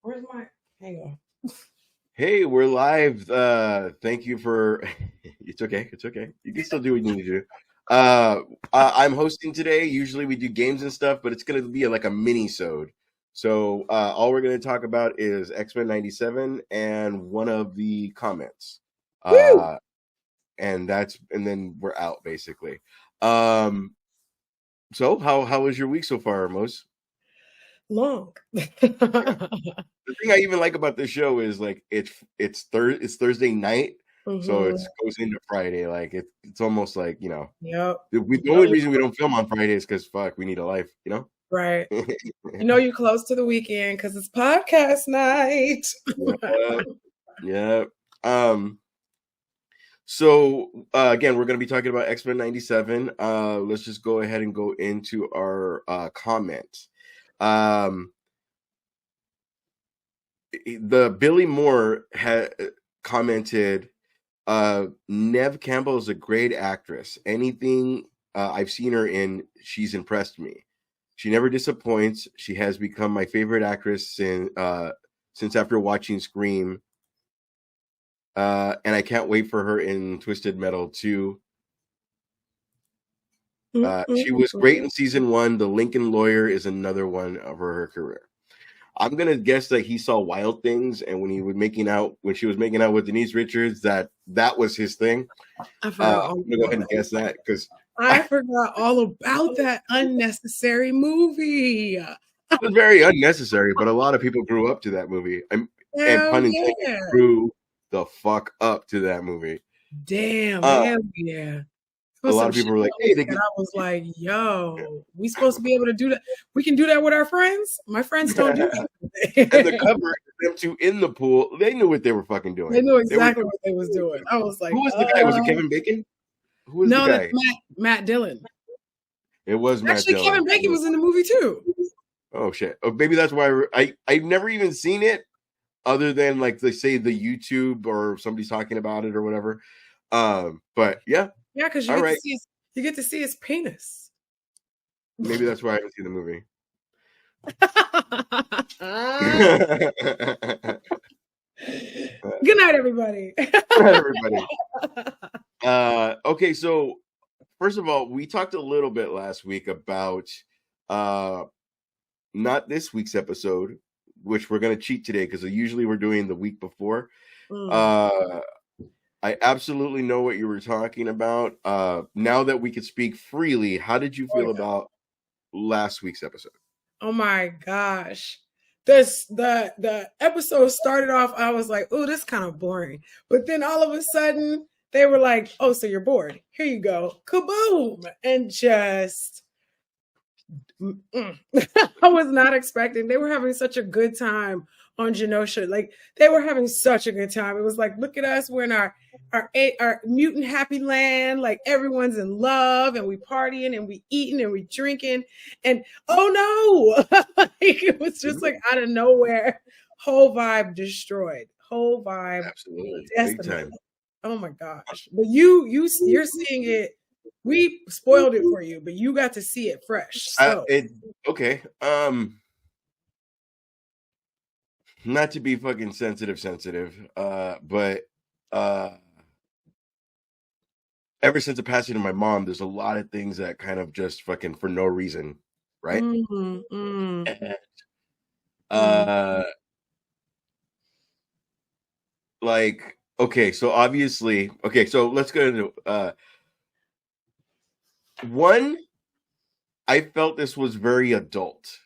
Where's my? Hang on. Hey, we're live. Thank you for. It's okay. It's okay. You can still do what you need to do. I'm hosting today. Usually we do games and stuff, but it's gonna be like a mini-sode. So all we're gonna talk about is X-Men '97 and one of the comments. Woo! And then we're out basically. So how was your week so far, Mos? Long. The thing I even like about this show is like it's Thursday night, so it goes into Friday. Like it's almost like Yep. the only reason we don't film on Friday is because we need a life, Right. You're close to the weekend because it's podcast night. Yeah. So again, we're going to be talking about X-Men '97. Let's just go ahead and go into our comments. The Billy Moore had commented, Neve Campbell is a great actress. Anything I've seen her in, she's impressed me. She never disappoints. She has become my favorite actress since after watching Scream. And I can't wait for her in Twisted Metal 2. She was great in season 1. The Lincoln Lawyer is another one of her career. I'm gonna guess that he saw Wild Things, and when she was making out with Denise Richards, that was his thing. I'm gonna go ahead and guess that because I forgot all about that unnecessary movie. It was very unnecessary, but a lot of people grew up to that movie. And pun intended, grew the fuck up to that movie. Damn, hell yeah. A lot of people were like, "Hey," I was like, "Yo, we supposed to be able to do that? We can do that with our friends. My friends don't do that." And the cover, them two in the pool, they knew what they were fucking doing. They knew exactly what they was doing. I was like, "Who was the guy? Was it Kevin Bacon? Who was the guy?" No, Matt Dillon. It was Matt Dillon. Actually, Kevin Bacon was in the movie too. Oh shit! Oh, maybe that's why I've never even seen it, other than like they say the YouTube or somebody's talking about it or whatever. But yeah. Yeah, because you get to see his penis. Maybe that's why I haven't seen the movie. Good night, everybody. Good night, everybody. Okay, so first of all, we talked a little bit last week about not this week's episode, which we're going to cheat today because usually we're doing the week before. I absolutely know what you were talking about. Now that we could speak freely, how did you feel about last week's episode? Oh my gosh. The episode started off, I was like, oh, this is kind of boring. But then all of a sudden, they were like, oh, so you're bored. Here you go. Kaboom. And just... I was not expecting. They were having such a good time on Genosha. Like, they were having such a good time. It was like, look at us. We're in our mutant happy land. Like, everyone's in love, and we partying, and we eating, and we drinking. And oh no, it was just like out of nowhere. Whole vibe destroyed. Whole vibe. Absolutely. Big time. Oh my gosh. But you're seeing it. We spoiled it for you, but you got to see it fresh. So. Okay. Not to be fucking sensitive, but ever since the passing of my mom, there's a lot of things that kind of just fucking for no reason, right? Like, okay, so obviously, so let's go into one. I felt this was very adult.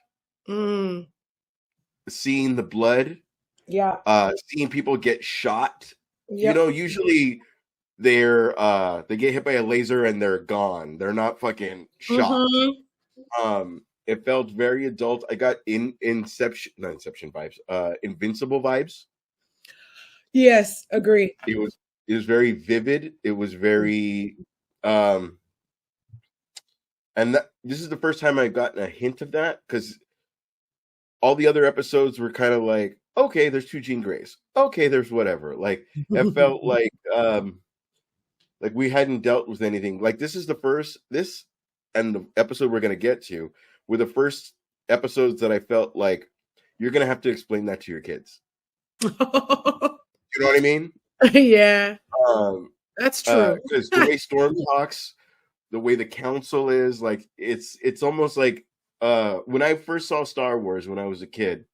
Seeing the blood, seeing people get shot. Yep. Usually they get hit by a laser and they're gone. They're not fucking shot. It felt very adult. I got not Inception vibes, Invincible vibes. Yes, agree. It was very vivid. It was very and this is the first time I've gotten a hint of that, because all the other episodes were kind of like, okay, there's two Jean Greys. Okay, there's whatever. Like, it felt like we hadn't dealt with anything. Like, this and the episode we're going to get to were the first episodes that I felt like you're gonna have to explain that to your kids. Yeah. You know what I mean? Yeah, Um, that's true. because the way Storm talks, the way the council is, like it's almost like when I first saw Star Wars when I was a kid,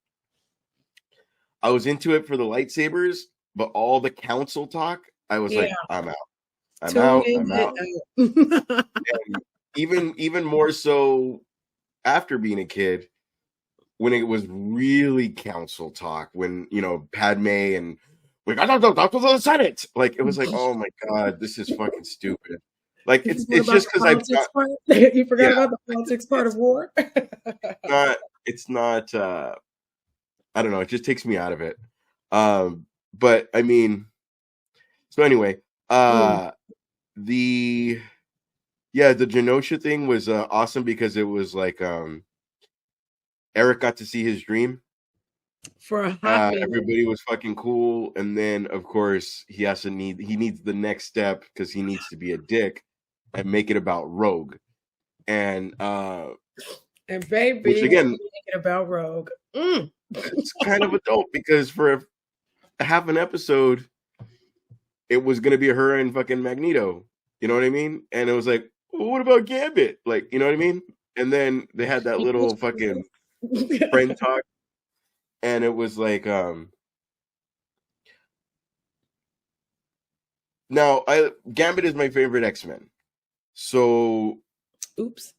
I was into it for the lightsabers, but all the council talk, I was like, Yeah, I'm out. I'm out. tuning I'm it out. out. And even more so after being a kid, when it was really council talk, when Padme and we got to talk to the Senate, like it was like, oh my god, this is fucking stupid. Like You forgot it's about just the because I've politics got part? You forgot yeah, about the politics part of war? not it's not I don't know, it just takes me out of it. But I mean, so anyway, Mm, the the Genosha thing was awesome because it was like Eric got to see his dream. for a hot minute. Everybody was fucking cool, and then of course he needs the next step because he needs to be a dick and make it about Rogue, and And baby, which make again, it about Rogue. Mm. it's kind of adult because for a half an episode, it was gonna be her and fucking Magneto. You know what I mean? And it was like, well, what about Gambit? Like, you know what I mean? And then they had that little fucking friend talk, and it was like, now Gambit is my favorite X-Men. So Oops.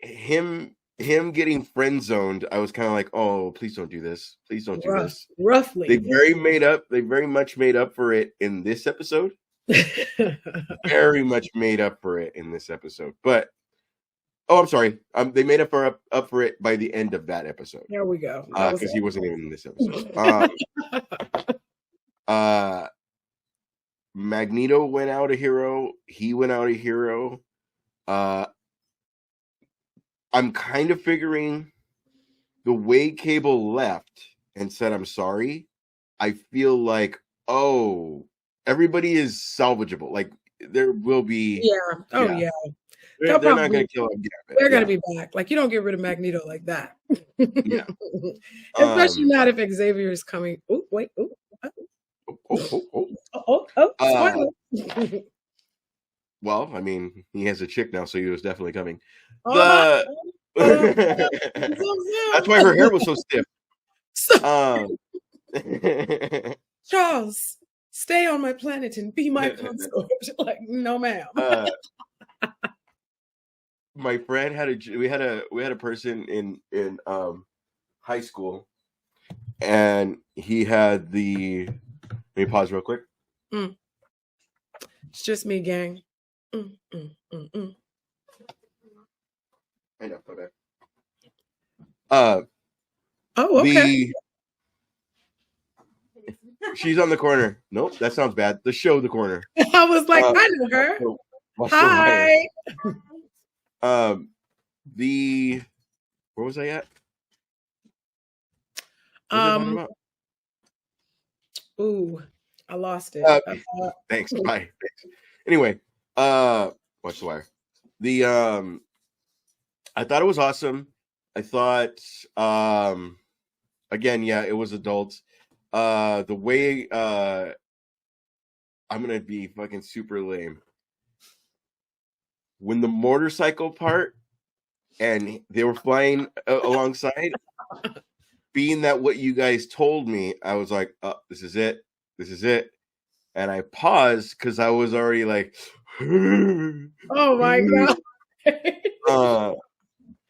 him getting friend zoned, I was kind of like, oh, please don't do this. Please don't do this. Roughly. They very much made up for it in this episode. Very much made up for it in this episode. But I'm sorry. They made up for it by the end of that episode. There we go. Because he wasn't even in this episode. Magneto went out a hero. He went out a hero. I'm kind of figuring the way Cable left and said, I'm sorry, I feel like, oh, everybody is salvageable. Like, there will be... Yeah. Oh, yeah. They're not going to kill him. They're going to be back. Like, you don't get rid of Magneto like that. Yeah. Especially not if Xavier is coming. Oh, wait. Spoiler. Well, I mean, he has a chick now, so he was definitely coming. Uh-huh. That's why her hair was so stiff. Charles, stay on my planet and be my consort. Like, no, ma'am. My friend had a person in high school, and he had the... Let me pause real quick. It's just me, gang. I know. Okay. Oh, okay. She's on the corner. Nope, that sounds bad. The show, The Corner. I was like, I know her. Hi. Where was I at? Ooh, I lost it. Thanks. Bye. Thanks. Anyway, watch the wire. I thought it was awesome. I thought, again, yeah, it was adult. The way, I'm gonna be fucking super lame. When the motorcycle part and they were flying alongside, being that what you guys told me, I was like, oh, this is it. And I paused because I was already like, oh my God.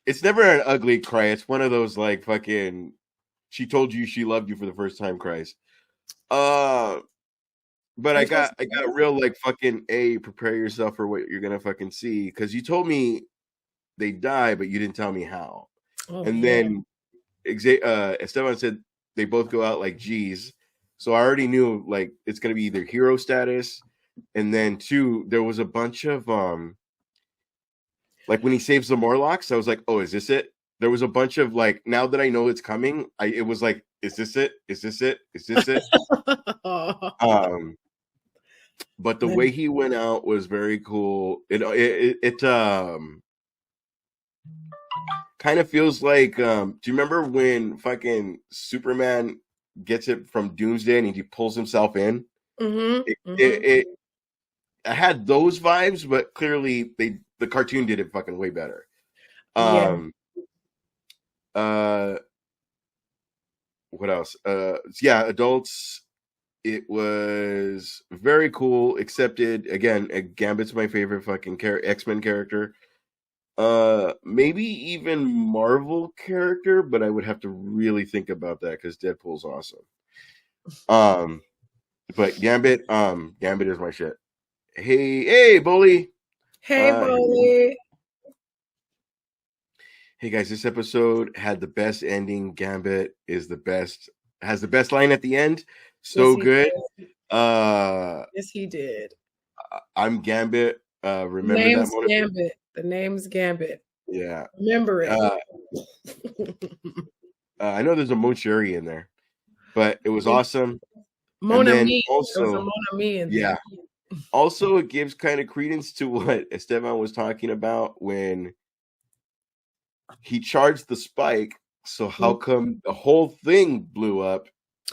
It's never an ugly cry. It's one of those like fucking, she told you she loved you for the first time cries. But I got real like fucking prepare yourself for what you're gonna fucking see, because you told me they die, but you didn't tell me how. And then Esteban said they both go out like G's. So I already knew like it's gonna be either hero status, and then 2, there was a bunch of like when he saves the Morlocks, I was like, oh, is this it? There was a bunch of like, now that I know it's coming, it was like, is this it? But the way he went out was very cool. It kind of feels like do you remember when fucking Superman gets it from Doomsday and he pulls himself in? It I had those vibes, but clearly the cartoon did it fucking way better. Yeah. What else? Yeah, adults. It was very cool. Accepted again. Gambit's my favorite fucking X-Men character. Maybe even Marvel character, but I would have to really think about that because Deadpool's awesome. But Gambit is my shit. Hey, Bully. Hey, Bully. Hey guys, this episode had the best ending. Gambit has the best line at the end. So yes, good. Yes, he did. I'm Gambit. Remember name's that moment? Gambit. The name's Gambit. Yeah. Remember it. I know there's a Moncherry in there, but it was awesome. Mon Ami. Also, there was a Mon Ami in there. Also, it gives kind of credence to what Esteban was talking about when he charged the spike. So how come the whole thing blew up,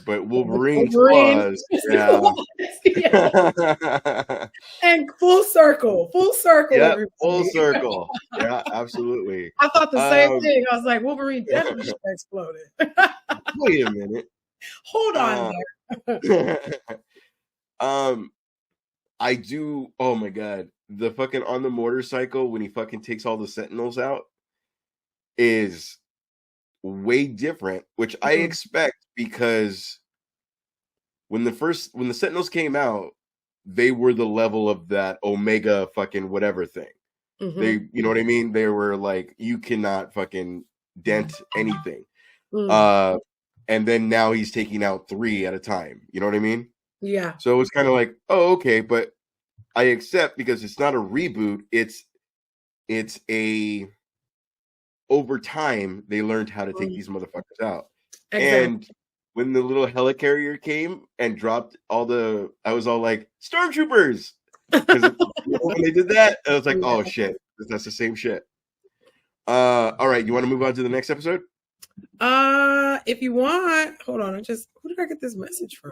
but Wolverine's claws? Yeah. And full circle. Yeah, full circle. Yeah, absolutely. I thought the same thing. I was like, Wolverine definitely should have exploded. Wait a minute. Hold on there. I do. Oh my god, the fucking on the motorcycle when he fucking takes all the Sentinels out is way different, which I expect because when the Sentinels came out, they were the level of that Omega fucking whatever thing. They, you know what I mean? They were like, you cannot fucking dent anything. And then now he's taking out 3 at a time. You know what I mean? Yeah. So it's kind of like, oh, okay, but I accept because it's not a reboot. It's a over time they learned how to take these motherfuckers out. Exactly. And when the little helicarrier came and dropped all the, I was all like, stormtroopers. Because when they did that, I was like, oh shit, that's the same shit. All right, you want to move on to the next episode? If you want, hold on. Who did I get this message from?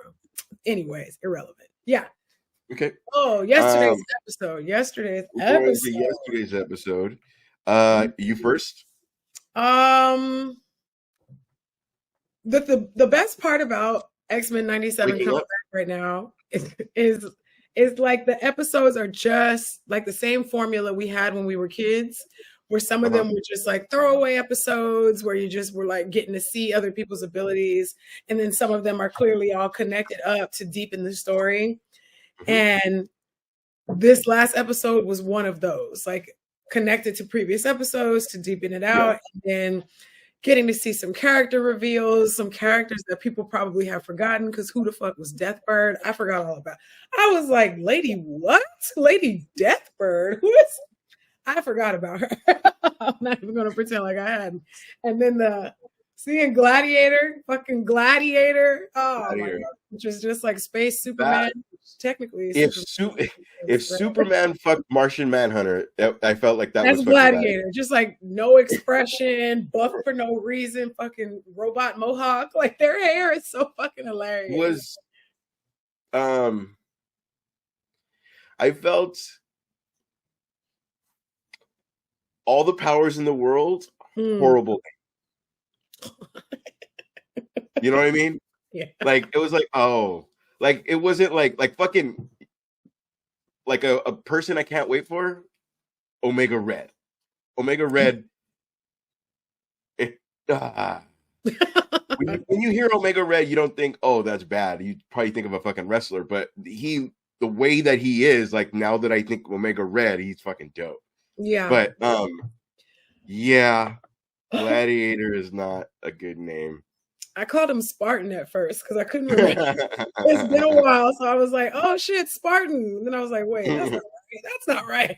Anyways, irrelevant. Yeah. Okay. Oh, yesterday's episode. Yesterday's episode. You first. The best part about X-Men 97 coming back right now is like the episodes are just like the same formula we had when we were kids, where some of them were just like throwaway episodes where you just were like getting to see other people's abilities. And then some of them are clearly all connected up to deepen the story. And this last episode was one of those, like connected to previous episodes to deepen it out. And then getting to see some character reveals, some characters that people probably have forgotten because who the fuck was Deathbird? I forgot all about. I was like, Lady what? Lady Deathbird? Who is? I forgot about her. I'm not even going to pretend like I hadn't. And then seeing Gladiator, fucking Gladiator. Oh, my God. Which was just like Space Superman. Technically, if Superman fucked Martian Manhunter, I felt like that's was Gladiator. Just like no expression, buff for no reason, fucking robot mohawk. Like their hair is so fucking hilarious. I felt all the powers in the world horrible. You know what I mean? Yeah. Like it was like, oh. Like it wasn't like fucking like a person I can't wait for. Omega Red. When you hear Omega Red, you don't think, oh, that's bad. You probably think of a fucking wrestler, but the way that he is, like now that I think Omega Red, he's fucking dope. Yeah. But yeah, Gladiator is not a good name. I called him Spartan at first because I couldn't remember. It's been a while, so I was like, "Oh shit, Spartan!" And then I was like, "Wait, that's not right."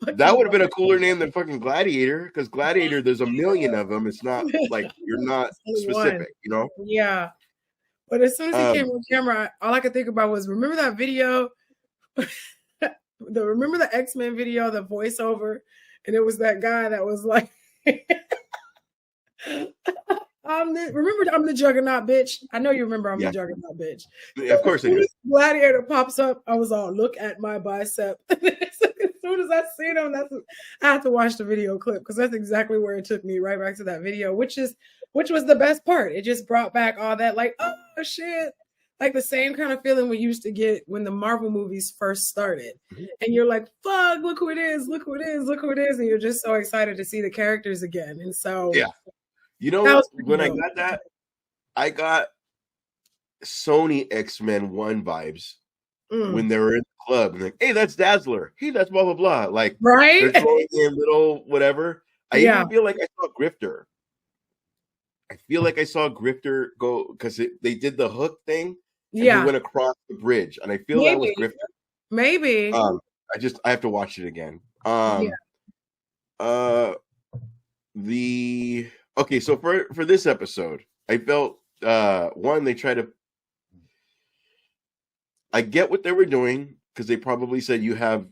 That would have been a cooler name than fucking Gladiator, because Gladiator, there's a million of them. It's not like you're not specific, you know? Yeah. But as soon as he came on camera, all I could think about was remember that video, remember the X-Men video, the voiceover, and it was that guy that was like. Remember, I'm the Juggernaut bitch. I know you remember I'm the Yeah, Juggernaut bitch. of So as course I soon do. as Gladiator pops up, I was all, look at my bicep. As soon as I seen him, I had to watch the video clip because that's exactly where it took me, right back to that video, which was the best part. It just brought back all that, like, oh shit. Like the same kind of feeling we used to get when the Marvel movies first started. And you're like, fuck, look who it is, look who it is, look who it is. And you're just so excited to see the characters again. And so Yeah. You that know, was pretty when I dope. got that, I got Sony X-Men 1 vibes when they were in the club. And like, hey, that's Dazzler. Hey, that's blah, blah, blah. Like, they're Right? throwing in little whatever. I Yeah. even feel like I saw Grifter. I feel like I saw Grifter go, because they did the hook thing, and he Yeah. went across the bridge. And I feel that was Maybe. Grifter. Maybe. I have to watch it again. Yeah. Okay, so for this episode, I felt one, they try to, I get what they were doing, because they probably said you have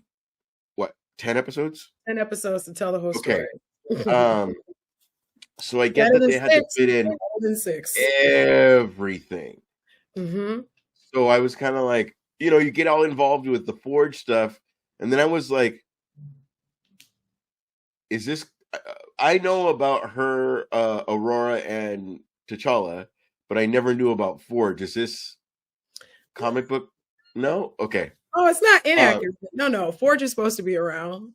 what, 10 episodes? 10 episodes to tell the whole Okay. story. So I get Better that than they had to 6. fit in Better than 6. everything. Mm-hmm. So I was kind of like, you get all involved with the Forge stuff, and then I was like, is this, I know about her, Aurora and T'Challa, but I never knew about Forge. Is this comic book? No? Okay. Oh, it's not inaccurate. No. Forge is supposed to be around.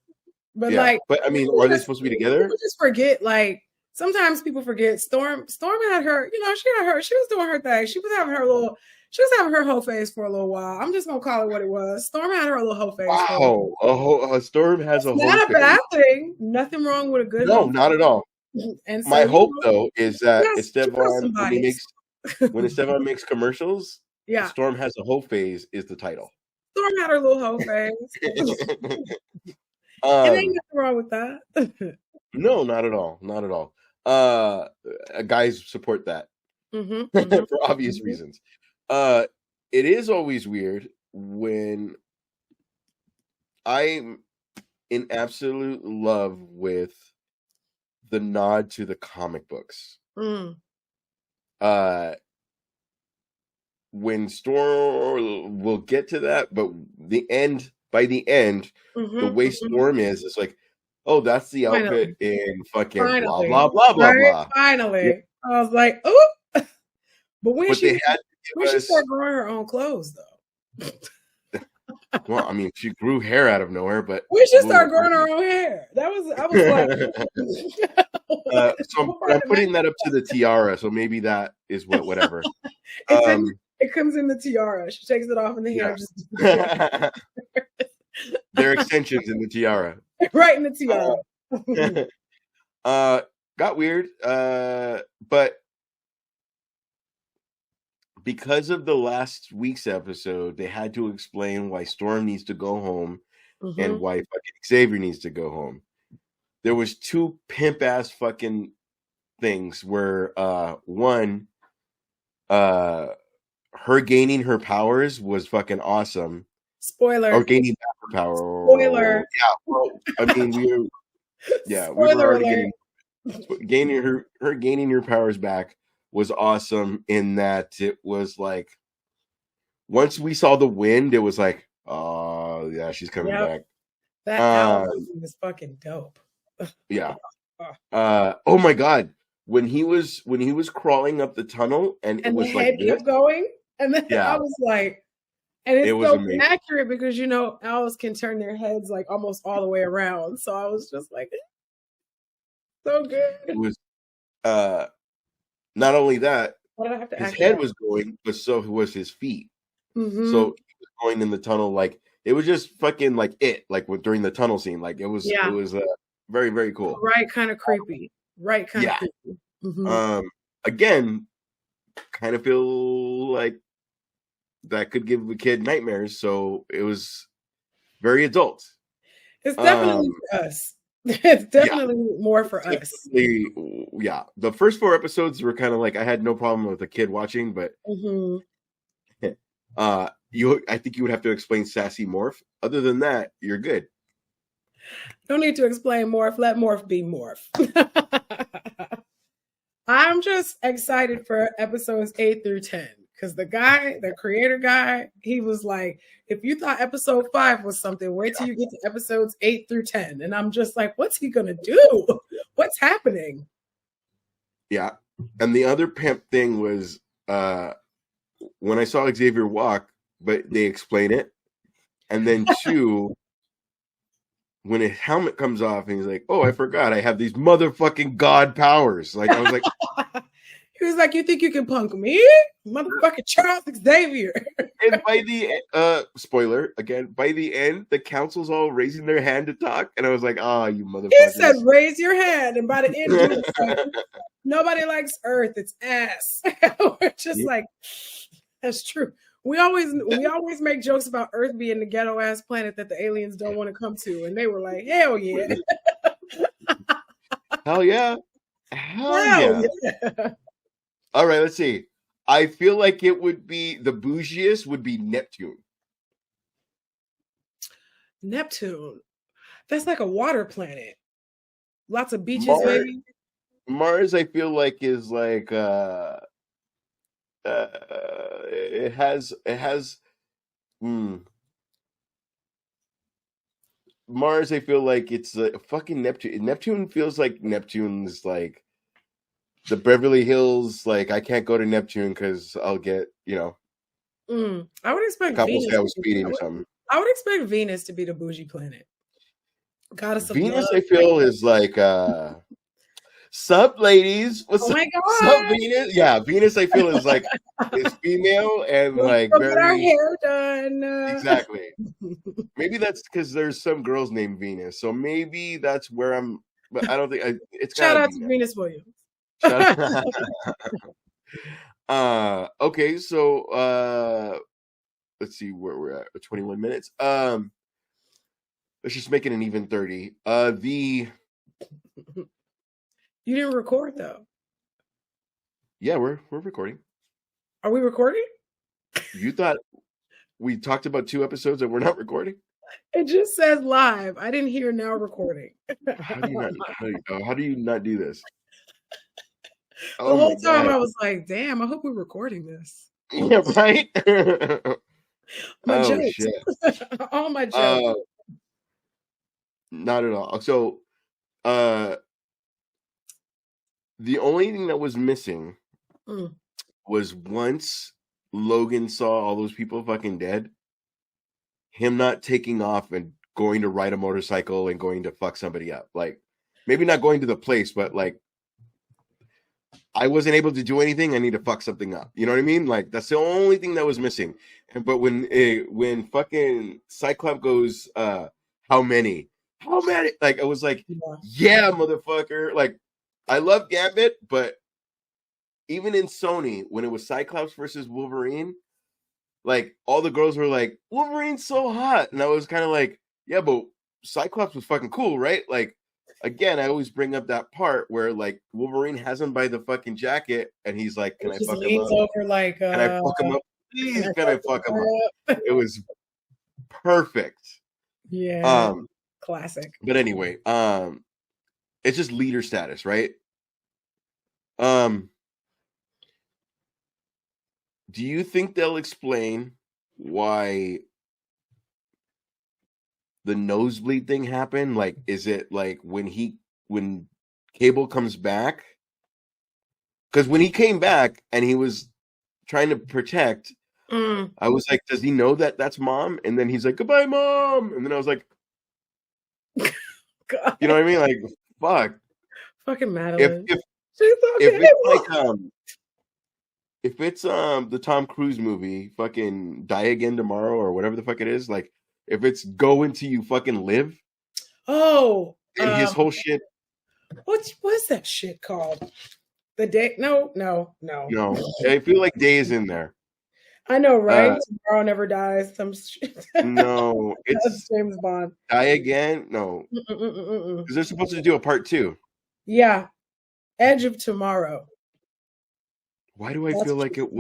But Yeah, like, but I mean, are they supposed to be together? People just forget, like, sometimes people forget Storm had her, she was doing her thing. She was having her whole phase for a little while. I'm just gonna call it what it was. Storm had her little whole phase. Wow, a Storm has a whole phase. Not a bad thing. Nothing wrong with a good. No, not at all. And so, my hope though is that Esteban, when Esteban makes commercials, yeah, Storm has a whole phase is the title. Storm had her little whole phase. And ain't nothing wrong with that. No, not at all. Not at all. Guys support that for obvious reasons. It is always weird when I'm in absolute love with the nod to the comic books. When Storm, we'll get to that, but by the end, the way Storm is, it's like, oh, that's the outfit in fucking blah blah blah blah blah. Finally, yeah. I was like, oh, but when she started growing her own clothes, though. Well, I mean, she grew hair out of nowhere, but when she started growing her own hair, I was like, so I'm putting that up to the tiara, so maybe that is whatever. It comes in the tiara. She takes it off in the hair. Yeah. They're extensions in the tiara. Right in the tiara. Got weird. But because of the last week's episode, they had to explain why Storm needs to go home and why fucking Xavier needs to go home. There was 2 pimp ass fucking things where one, her gaining her powers was fucking awesome. Spoiler. Or gaining back her power. Spoiler. Yeah, well, I mean, we were already gaining her powers back was awesome in that it was like, once we saw the wind, it was like, oh yeah, she's coming back. That album was fucking dope. Yeah. Oh my god. When he was crawling up the tunnel and it was the like head kept going, and then I was like, and it's so accurate because owls can turn their heads like almost all the way around. So I was just like, so good. It was not only that, his head was going, but so was his feet. So he was going in the tunnel, like it was just fucking like during the tunnel scene, like it was very, very cool. Right, kind of creepy. Right, kind of creepy. Again, kind of feel like that could give a kid nightmares, so it was very adult. It's definitely for us. It's definitely more for us. Yeah, the first 4 episodes were kind of like, I had no problem with a kid watching, but I think you would have to explain Sassy Morph. Other than that, you're good. No need to explain Morph. Let Morph be Morph. I'm just excited for episodes 8 through 10 because the creator guy, he was like, if you thought episode 5 was something, wait till you get to episodes 8 through 10. And I'm just like, what's he gonna do? What's happening? Yeah. And the other pimp thing was when I saw Xavier walk, but they explain it. And then 2, when his helmet comes off and he's like, oh, I forgot I have these motherfucking god powers. Like, I was like, he was like, you think you can punk me? Motherfucking Charles Xavier. And by the spoiler again, by the end, the council's all raising their hand to talk, and I was like, "Ah, oh, you motherfuckers!" He said, "Raise your hand," and by the end, he was like, nobody likes Earth; it's ass. We're just like, that's true. We always make jokes about Earth being the ghetto ass planet that the aliens don't want to come to, and they were like, "Hell yeah, hell yeah, hell yeah." All right, let's see. I feel like it would be the bougiest would be Neptune. Neptune. That's like a water planet. Lots of beaches, maybe. Mars, I feel like is like it has Mars, I feel like it's fucking Neptune. Neptune feels like Neptune's like the Beverly Hills, like I can't go to Neptune because I'll get, I would expect couples say I was speeding or something. I would expect Venus to be the bougie planet. Goddess of Venus, love. I feel is like sup ladies? What's my god. Sup Venus? Yeah, Venus I feel is like is female and like very get our hair done. Exactly. Maybe that's because there's some girls named Venus, so maybe that's where I'm. But I don't think it's. Shout out to Venus Williams. Okay, so let's see where we're at. 21 minutes. Let's just make it an even 30. You didn't record though. Yeah, we're recording. Are we recording? You thought we talked about 2 episodes and we're not recording? It just says live. I didn't hear now recording. How do you not do this? The whole time I was like, damn, I hope we're recording this. Yeah, right? My jokes. Shit. All my jokes. Not at all. So the only thing that was missing was once Logan saw all those people fucking dead, him not taking off and going to ride a motorcycle and going to fuck somebody up. Like, maybe not going to the place, but like, I wasn't able to do anything. I need to fuck something up. You know what I mean? Like, that's the only thing that was missing. But when fucking Cyclops goes, how many? Like, I was like, yeah, motherfucker. Like, I love Gambit, but even in Sony, when it was Cyclops versus Wolverine, like, all the girls were like, Wolverine's so hot. And I was kind of like, yeah, but Cyclops was fucking cool, right? Like, again, I always bring up that part where, like, Wolverine has him by the fucking jacket, and he's like, can I fuck him up? Over like, can I fuck him up? Please, can I fuck him up? It was perfect. Yeah. Classic. But anyway, it's just leader status, right? Do you think they'll explain why the nosebleed thing happened? Like, is it like when Cable comes back? Because when he came back and he was trying to protect, I was like, does he know that that's mom? And then he's like, goodbye, mom. And then I was like, God. You know what I mean? Like, fuck. Fucking Madeline. If it's like if it's the Tom Cruise movie, fucking Die Again Tomorrow or whatever the fuck it is, like if it's Go Until You Fucking Live. Oh. And his whole shit. What's that shit called? The Day? No. I feel like Day is in there. I know, right? Tomorrow Never Dies. Some shit. No, it's James Bond. Die Again? No. Because they're supposed to do a part 2. Yeah. Edge of Tomorrow. Why do I feel it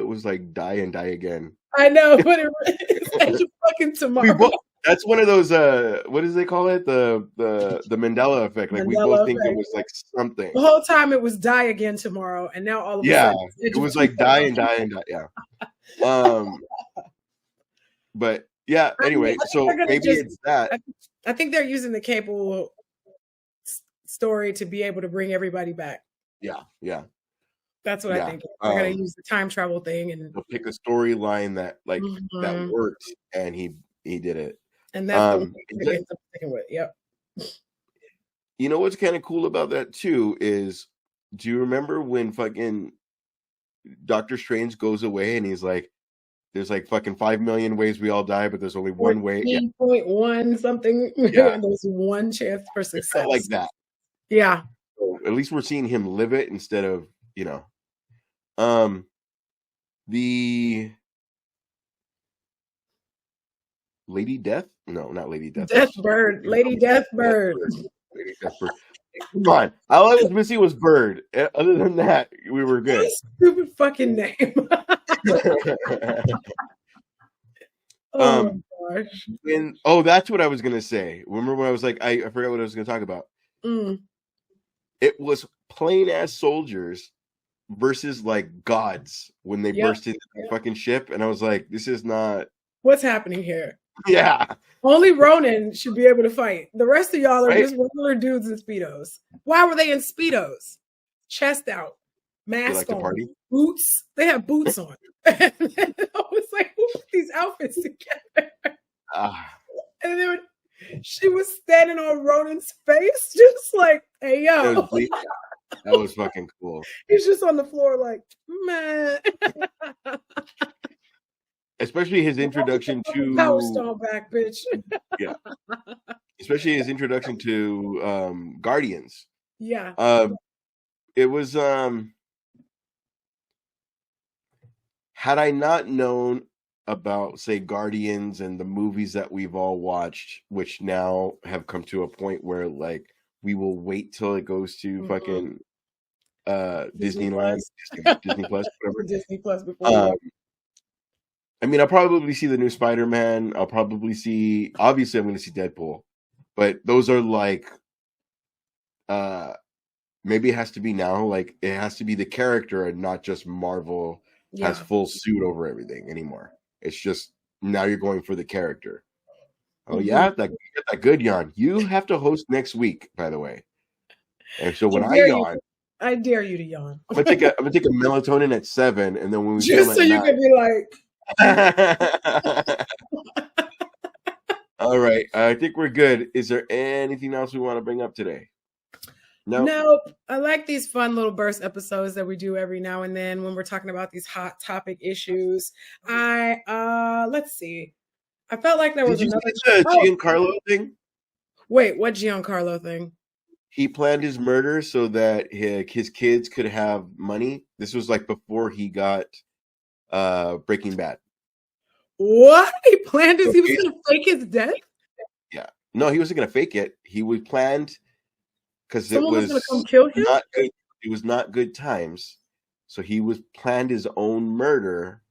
was like Die and Die Again? I know, but it's Edge of fucking Tomorrow. That's one of those what does they call it? The Mandela effect. Like we both Mandela think it effect. was like something. The whole time it was die again tomorrow, and now all of a Yeah. sudden It was like die and die and die. Yeah. But yeah, I mean, anyway, I think so they're gonna maybe just. it's that. I think they're using the cable story to be able to bring everybody back. Yeah, yeah, That's what I yeah. think. They're gonna use the time travel thing, and They'll pick a storyline that that Mhm. worked, and he did it. and that's the one Is they that- end up sticking with. Yep. you know what's kind of cool about that too is, do you remember when fucking Doctor Strange goes away and he's like, "There's like fucking 5 million ways we all die, but there's only one way." Yeah, 14.1 something. yeah. There's one chance for It success. felt like that. Yeah. So at least we're seeing him live it instead of the Lady Death. No, not Lady Death. Deathbird. Lady Deathbird. Lady Deathbird. Come on. All I was missing was Bird. Other than that, we were What good. a stupid fucking name. Oh my gosh. That's what I was gonna say. Remember when I was like, I forgot what I was gonna talk about. Mm. It was plain ass soldiers versus like gods when they burst into the fucking ship, and I was like, this is not What's happening here? Yeah. Only Ronan should be able to fight. The rest of y'all are Right. just regular dudes in Speedos. Why were they in Speedos? Chest out, They mask like to on, party. boots. They have boots on. I was like, who put these outfits together? And then she was standing on Ronan's face, just like, hey, yo. That was fucking cool. He's just on the floor like, man. Especially his introduction to Power Stone back, bitch. Yeah. Especially his introduction to Guardians. Yeah. It was had I not known about, say, Guardians and the movies that we've all watched, which now have come to a point where like we will wait till it goes to fucking Disneyland, Disney Plus, whatever. Disney Plus before. I mean, I'll probably see the new Spider-Man. I'll probably see. Obviously, I'm going to see Deadpool, but those are like, maybe it has to be now. Like, it has to be the character and not just Marvel has full suit over everything anymore. It's just now you're going for the character. Oh yeah, that good yawn. You have to host next week, by the way. And so when I yawn, I dare you to yawn. I'm gonna take a melatonin at 7, and then when we just so you can be like. All right, I think we're good. Is there anything else we want to bring up today? Nope. I like these fun little burst episodes that we do every now and then when we're talking about these hot topic issues. Let's see. I felt like there was another Giancarlo thing. Wait, what Giancarlo thing? He planned his murder so that his kids could have money. This was like before he got Breaking Bad. What? He planned his, he was going to fake his death? Yeah. No, he wasn't going to fake it. He was planned because it was going to come kill him? Not good. It was not good times. So he was planned his own murder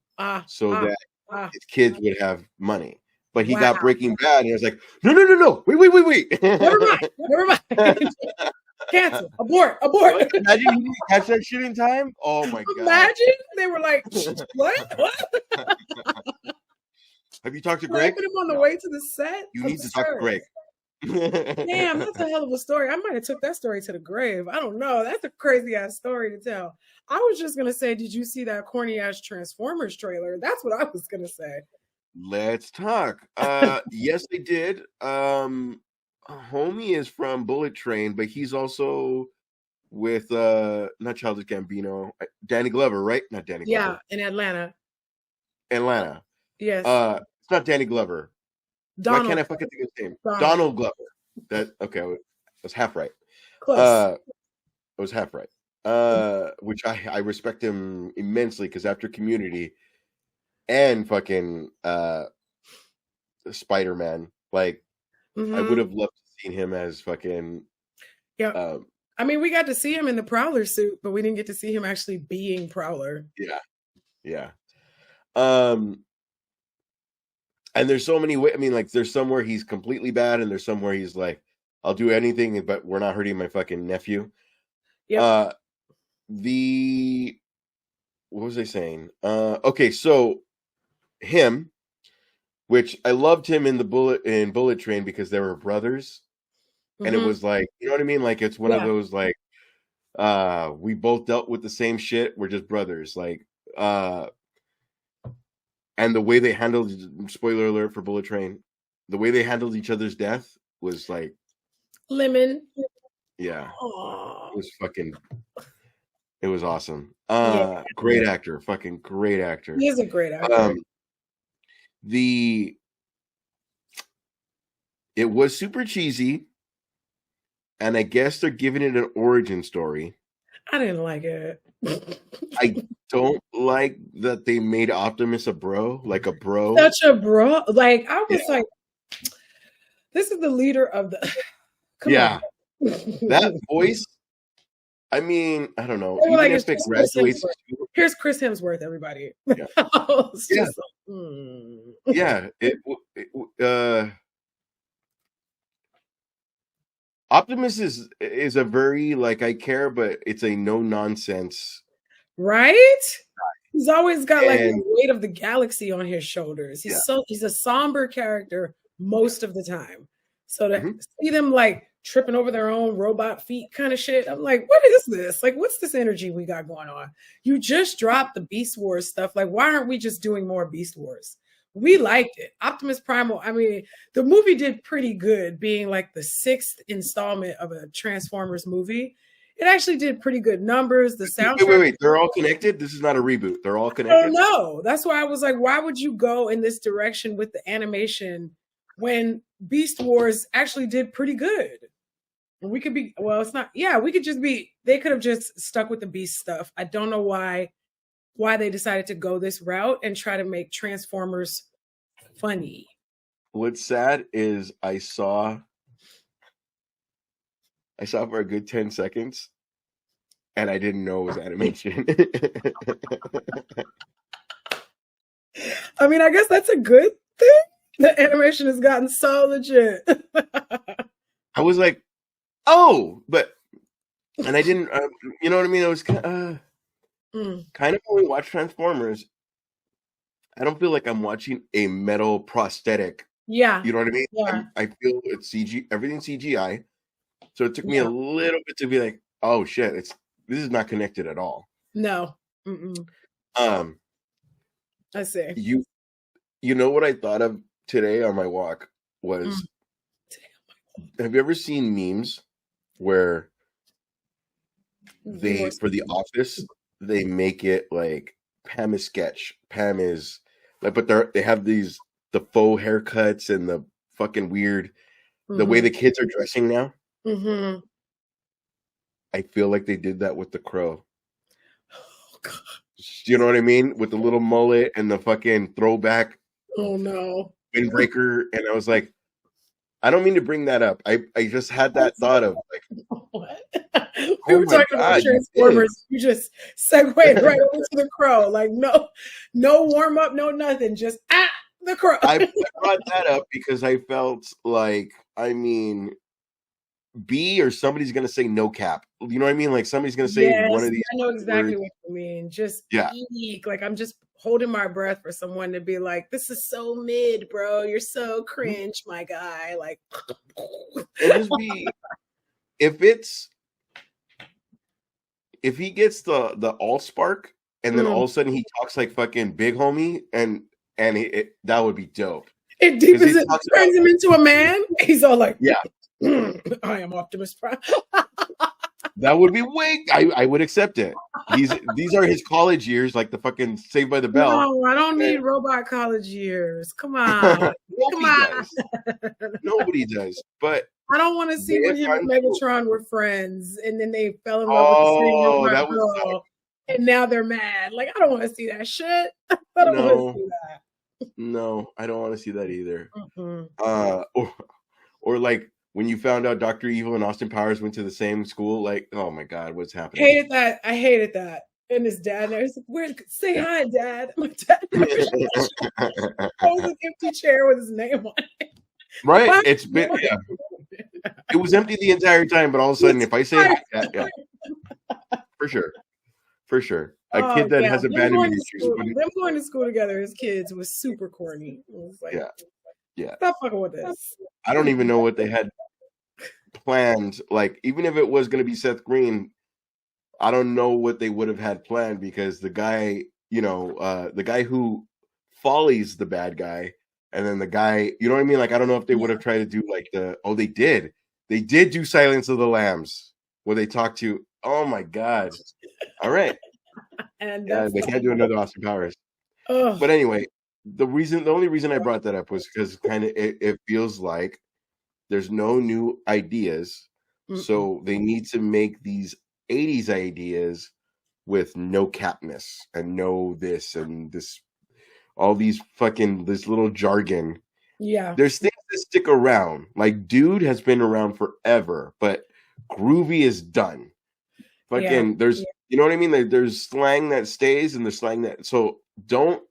so that his kids would have money. But he got Breaking Bad, and he was like, no, wait. Never mind. Cancel. Abort. Imagine he didn't catch that shit in time. Oh my god. Imagine they were like, what? Have you talked to Greg? Put him on the way to the set. You need to talk to Greg. Damn, that's a hell of a story. I might have took that story to the grave. I don't know. That's a crazy ass story to tell. I was just gonna say, did you see that corny ass Transformers trailer? That's what I was gonna say. Let's talk. Yes, they did. Homie is from Bullet Train, but he's also with not Childish Gambino, Danny Glover, right? Not Danny Glover. Yeah, in Atlanta. Yes. It's not Danny Glover. Donald. Why can't I fucking think of his name? Donald Glover. That okay, I was half right. Close. I was half right. Which I respect him immensely because after Community and fucking Spider-Man, like I would have loved to see him as fucking I mean, we got to see him in the Prowler suit, but we didn't get to see him actually being Prowler. Yeah. And there's so many ways. I mean, like, there's somewhere he's completely bad, and there's somewhere he's like, I'll do anything, but we're not hurting my fucking nephew. Yep. What was I saying? Okay, so him, which I loved him in Bullet Train because they were brothers, and it was like, you know what I mean? Like, it's one of those like, we both dealt with the same shit. We're just brothers, like, and the way they handled, spoiler alert for Bullet Train, the way they handled each other's death was like Lemon. Yeah. Aww. It was awesome. Yeah. Great actor, fucking great actor. He is a great actor. It was super cheesy, and I guess they're giving it an origin story. I didn't like it. I don't like that they made Optimus a bro, like a bro. Such a bro. Like, I was like, this is the leader of the... Come on. That voice, I mean, I don't know. Even like, if it graduates... Here's Chris Hemsworth, everybody. Yeah. Optimus is a very, like, I care, but it's a no nonsense. Right? He's always got like the weight of the galaxy on his shoulders. He's a somber character most of the time. So to see them like tripping over their own robot feet kind of shit, I'm like, what is this? Like, what's this energy we got going on? You just dropped the Beast Wars stuff. Like, why aren't we just doing more Beast Wars? We liked it. Optimus Primal, I mean, the movie did pretty good, being like the 6th installment of a Transformers movie. It actually did pretty good numbers. The soundtrack. Wait. They're all connected? This is not a reboot. They're all connected? Oh, no. That's why I was like, why would you go in this direction with the animation when Beast Wars actually did pretty good? And we could be, well, it's not, we could just be, they could have just stuck with the Beast stuff. I don't know why they decided to go this route and try to make Transformers funny. What's sad is I saw for a good 10 seconds and I didn't know it was animation. I mean, I guess that's a good thing. The animation has gotten so legit. I was like, oh, and I didn't, you know what I mean? I was kind of when we watch Transformers, I don't feel like I'm watching a metal prosthetic. Yeah. You know what I mean? Yeah. I feel it's everything's CGI. So it took me a little bit to be like, oh shit, this is not connected at all. No. I see. You know what I thought of today on my walk was, have you ever seen memes where for The Office, they make it like Pam is sketch. Pam is like, but they have the faux haircuts and the fucking weird, the way the kids are dressing now. I feel like they did that with the Crow. Oh, God. You know what I mean? With the little mullet and the fucking throwback. Oh no. Windbreaker. And I was like, I don't mean to bring that up. I just had that thought of like, what? We were talking about Transformers. You just segued right into the Crow. Like no warm up, no nothing. Just the Crow. I brought that up because I felt like, I mean, or somebody's gonna say no cap. You know what I mean? Like somebody's gonna say one of these. I know exactly what you mean. Just eek. Like I'm just holding my breath for someone to be like, "This is so mid, bro. You're so cringe, my guy." Like, just be if he gets the all spark and then all of a sudden he talks like fucking big homie and that would be dope. It deepens it, turns him into a man. He's all like, I am Optimus Prime. That would be I would accept it. These are his college years, like the fucking Saved by the Bell. No, I don't need robot college years. Come on. Nobody does. But I don't want to see when him and Megatron were friends and then they fell in love with the same robot girl and now they're mad. Like, I don't want to see that shit. I don't want to see that. No, I don't want to see that either. Or like when you found out Dr. Evil and Austin Powers went to the same school, like, oh my God, what's happening? I hated that. And his dad there, he's like, "Where? Say hi, Dad." My dad was an empty chair with his name on it. Right? Bye. It's been it was empty the entire time, but all of a sudden, if I say hi, yeah, for sure, for sure, a kid that has abandonment issues. Them going to school together as kids was super corny. It was like, yeah. Stop fucking with this. I don't even know what they had planned. Like, even if it was going to be Seth Green, I don't know what they would have had planned, because the guy, the guy who Folly's the bad guy, and then the guy, you know what I mean? Like, I don't know if they would have tried to do like they did do Silence of the Lambs, where they talk to, oh my God. All right. And they can't do another Austin Powers. Ugh. But anyway, the only reason I brought that up was because kind of it feels like there's no new ideas. So they need to make these 80s ideas with no capness and no this and this, all these fucking, this little jargon. Yeah. There's things that stick around. Like, Dude has been around forever, but Groovy is done. Fucking, there's, you know what I mean? There's slang that stays and there's slang that, so don't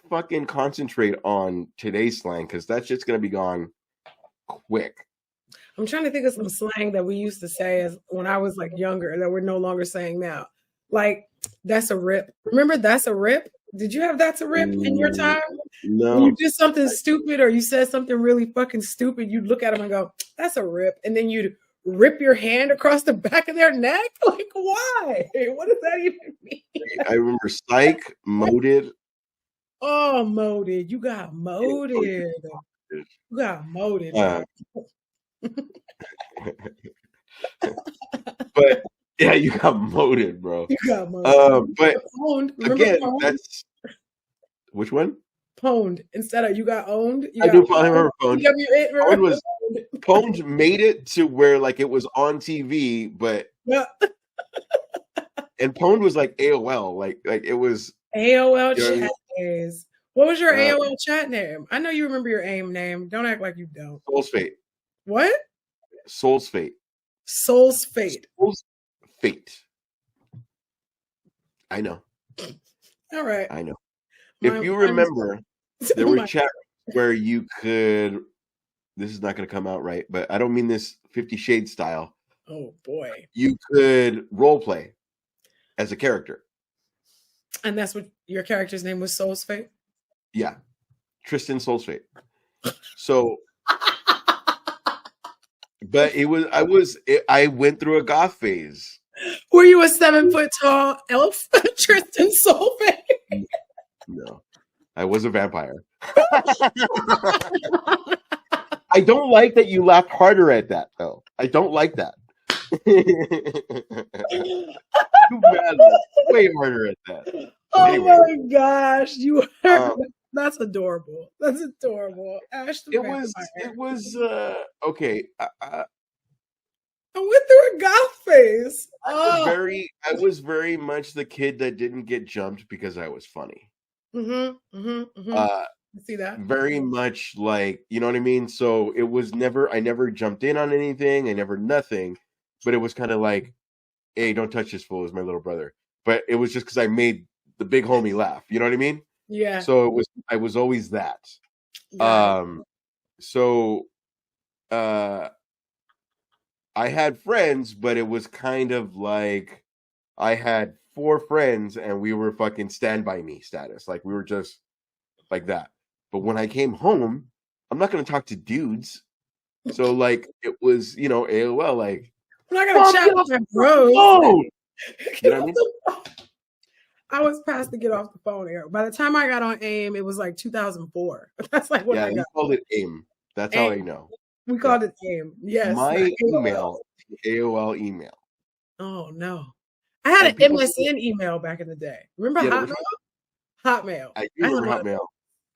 fucking concentrate on today's slang, because that's just going to be gone quick. I'm trying to think of some slang that we used to say as when I was like younger that we're no longer saying now. Like, that's a rip. Remember that's a rip? Did you have that's a rip in your time? No. When you did something stupid or you said something really fucking stupid, you'd look at them and go, that's a rip. And then you'd rip your hand across the back of their neck? Like, why? What does that even mean? I remember psych, moded. Oh, moded. You got moded. You got moded. But yeah, you got moded, bro. You got moded. But pwned. Again, that's which one? Pwned instead of you got owned. I do probably remember pwned. Pwned made it to where like it was on TV, but and pwned was like AOL, like it was AOL chat days. What was your AOL chat name? I know you remember your AIM name. Don't act like you don't. Soul's Fate. What? Soul's Fate. Soul's Fate. Soul's Fate. I know. All right. I know. If you remember, there were chats where you could. This is not going to come out right, but I don't mean this 50 Shades style. Oh boy. You could role play as a character. And that's what your character's name was, Soul's Fate? Yeah. Tristan Soul's Fate. So but I went through a goth phase. Were you a 7 foot tall elf, Tristan Soul Fate? No. I was a vampire. I don't like that you laughed harder at that, though. I don't like that. You way harder at that. Oh anyway. My gosh, you are. That's adorable. That's adorable. Ash the It was okay. I went through a goth phase. I was very much the kid that didn't get jumped because I was funny. See that? Very much like, you know what I mean? So it was I never jumped in on anything. I never nothing. But it was kind of like, hey, don't touch this fool, is my little brother. But it was just because I made the big homie laugh. You know what I mean? Yeah. So I was always that. Yeah. I had friends, but it was kind of like I had 4 friends and we were fucking stand by me status. Like we were just like that. But when I came home, I'm not going to talk to dudes. So like it was, AOL, like, I'm not going to chat with my bros. You know what I mean? I was past to get off the phone here. By the time I got on AIM, it was like 2004. That's like what I got. Yeah, you called it AIM. That's how I know. We called it AIM. Yes. My email, AOL email. Oh, no. I had an MSN email back in the day. Remember Hotmail? Hotmail. I remember Hotmail.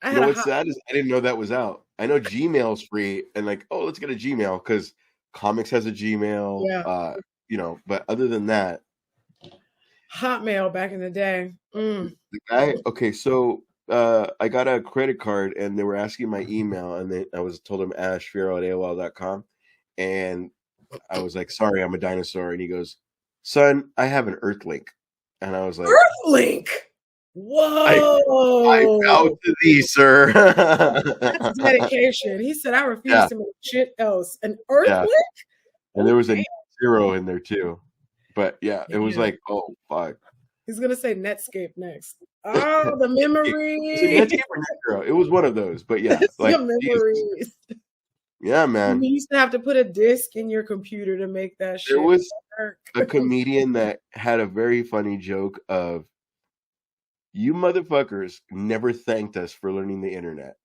What's sad is I didn't know that was out. I know Gmail's free and like, oh, let's get a Gmail because Comix has a Gmail. Yeah. But other than that. Hotmail back in the day. The guy, okay, so I got a credit card and they were asking my email and then I was told him ashfarrell@aol.com and I was like, sorry, I'm a dinosaur. And he goes, son, I have an Earthlink. And I was like, Earthlink. I bow Whoa. to thee, sir. That's dedication. He said, I refuse Yeah, to make shit else. An yeah. earthling? And there was Okay. a 0 in there too. But yeah, it was Damn. like, oh fuck. He's gonna say Netscape next. Oh, the Was it memories. Netscape or NetGirl? It was one of those. But yeah, The like Jesus. memories. Yeah, You man. used to have to put a disc in your computer to make that There shit was work. a comedian that had a very funny joke of, you motherfuckers never thanked us for learning the internet.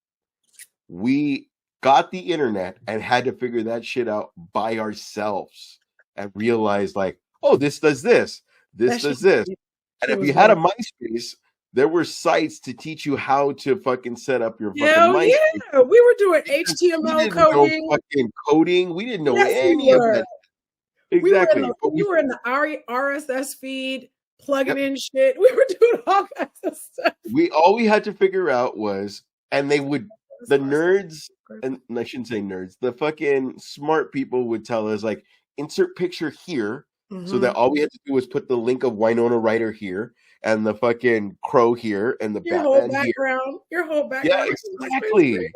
We got the internet and had to figure that shit out by ourselves and realized like, oh, this does this, this That shit, does this. And shit if was you had a wild. MySpace, there were sites to teach you how to fucking set up your fucking Hell MySpace. yeah. We were doing Because we HTML didn't know coding. fucking coding. We didn't know Yes, we any of were. that. Exactly. But We were in the RSS feed, plugging yep, in shit. We were doing all kinds of stuff. all we had to figure out was, and they would, the nerds, and I shouldn't say nerds, the fucking smart people would tell us like, insert picture here, so that all we had to do was put the link of Winona Ryder here and the fucking crow here and the your whole Batman here. Your whole Yeah, background. exactly.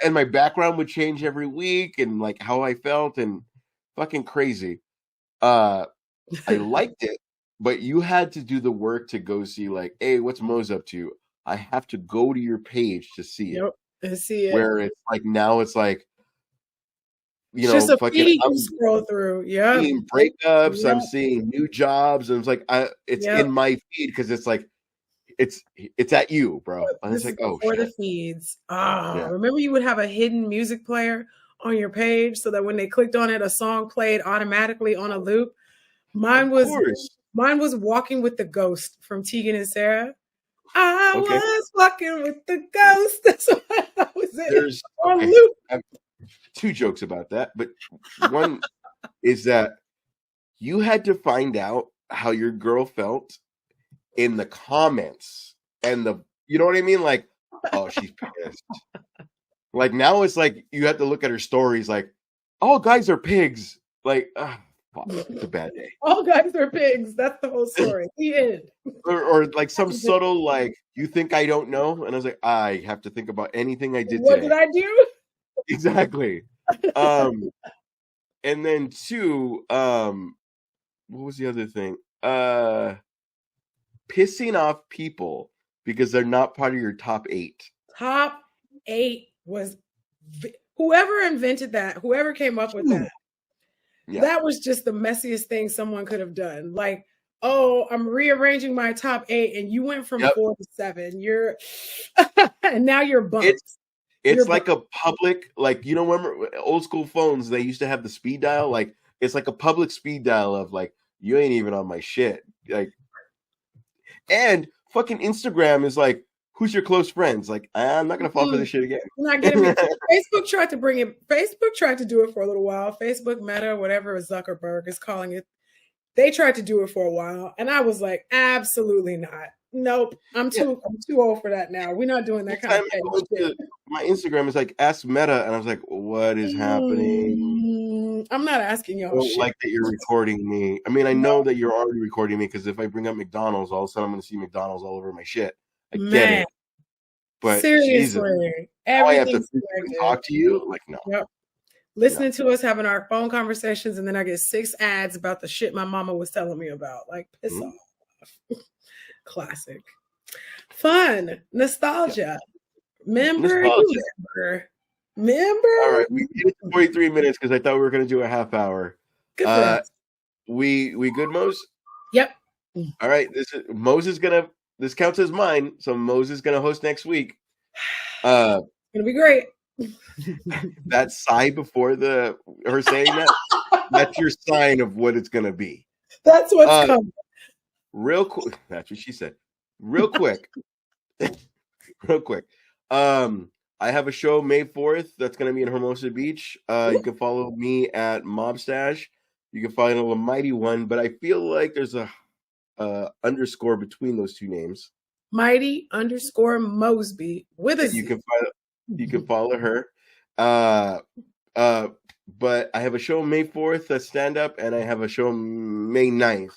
And my background would change every week and like how I felt and fucking crazy. I liked it, but you had to do the work to go see like, hey, what's Mo's up to? I have to go to your page to see it. Yep, and see it. Where it's like now it's like, you It's know, just a fucking feed I'm you scroll through. Yeah. seeing breakups, Yep. I'm seeing new jobs, and it's like it's in my feed because it's like it's at you, bro. And This it's like, is oh before shit. the feeds. Oh, Yeah. remember you would have a hidden music player on your page so that when they clicked on it, a song played automatically on a loop. Mine was Walking with the Ghost from Tegan and Sarah. I was walking with the ghost. That's what I was in. There's On loop. I have 2 jokes about that, but one is that you had to find out how your girl felt in the comments and you know what I mean? Like, oh, she's pissed. Like now it's like you have to look at her stories like, all guys are pigs. Like, it's a bad day. All guys are pigs. That's the whole story. The end. Or like some subtle like, you think I don't know? And I was like, I have to think about anything I did What today. did I do? Exactly. And then 2, what was the other thing? Pissing off people because they're not part of your top 8. Top 8 was whoever invented that, whoever came up with that. Yeah. That was just the messiest thing someone could have done. Like, oh, I'm rearranging my top 8, and you went from 4 to 7. You're and now you're bumped. It's like a public, like, you know, remember old school phones, they used to have the speed dial. Like, it's like a public speed dial of like, you ain't even on my shit. Like, and fucking Instagram is like, who's your close friends? Like, I'm not gonna fall for this shit again. Not getting it. Facebook tried to bring it. Facebook tried to do it for a little while. Facebook, Meta, whatever Zuckerberg is calling it, they tried to do it for a while, and I was like, absolutely not. Nope, I'm too old for that now. We're not doing that kind of shit. My Instagram is like, ask Meta, and I was like, what is happening? I'm not asking y'all. I don't like that you're recording me. I mean, I know that you're already recording me because if I bring up McDonald's, all of a sudden I'm going to see McDonald's all over my shit. I get it. But seriously, I have to talk to you. Like, no. Yep. Listening to us having our phone conversations, and then I get 6 ads about the shit my mama was telling me about. Like, piss off. Classic. Fun. Nostalgia. Remember? All right, we did 43 minutes because I thought we were going to do a half hour. Good we good, Mose? Yep. All right, this counts as mine, so Mose is gonna host next week. It's gonna be great. That sigh before her saying that's your sign of what it's gonna be. That's what's coming. Real quick, that's what she said. Real quick. I have a show May 4th that's going to be in Hermosa Beach. You can follow me at Mobstash. You can follow a Mighty One, but I feel like there's a underscore between those 2 names. Mighty _ Mosby with a Z. You can follow her. But I have a show May 4th that's stand up, and I have a show May 9th.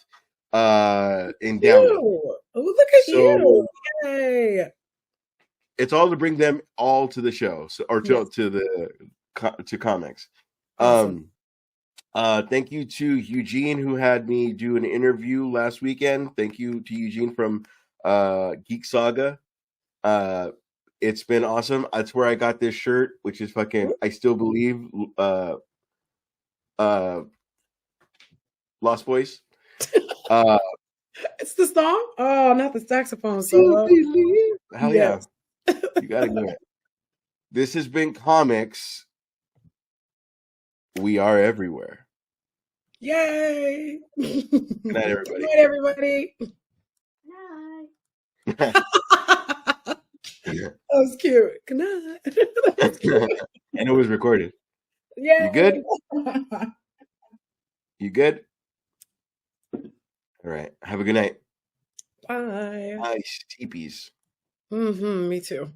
in download. You. Oh, look at you. So Yay. it's all to bring them all to the show, or Yes. to Comix. Awesome. Thank you to Eugene, who had me do an interview last weekend. Thank you to Eugene from Geek Saga. It's been awesome. That's where I got this shirt, which is fucking, I still believe, Lost Boys. It's the song? Oh, not the saxophone solo. Hell Yes. yeah. You gotta do it. This has been Comix. We are everywhere. Yay. Good night, everybody. Good night, everybody. Yeah. That was cute. Good night. And it was recorded. Yay. You good? You good? All right. Have a good night. Bye. Bye, steepies. Me too.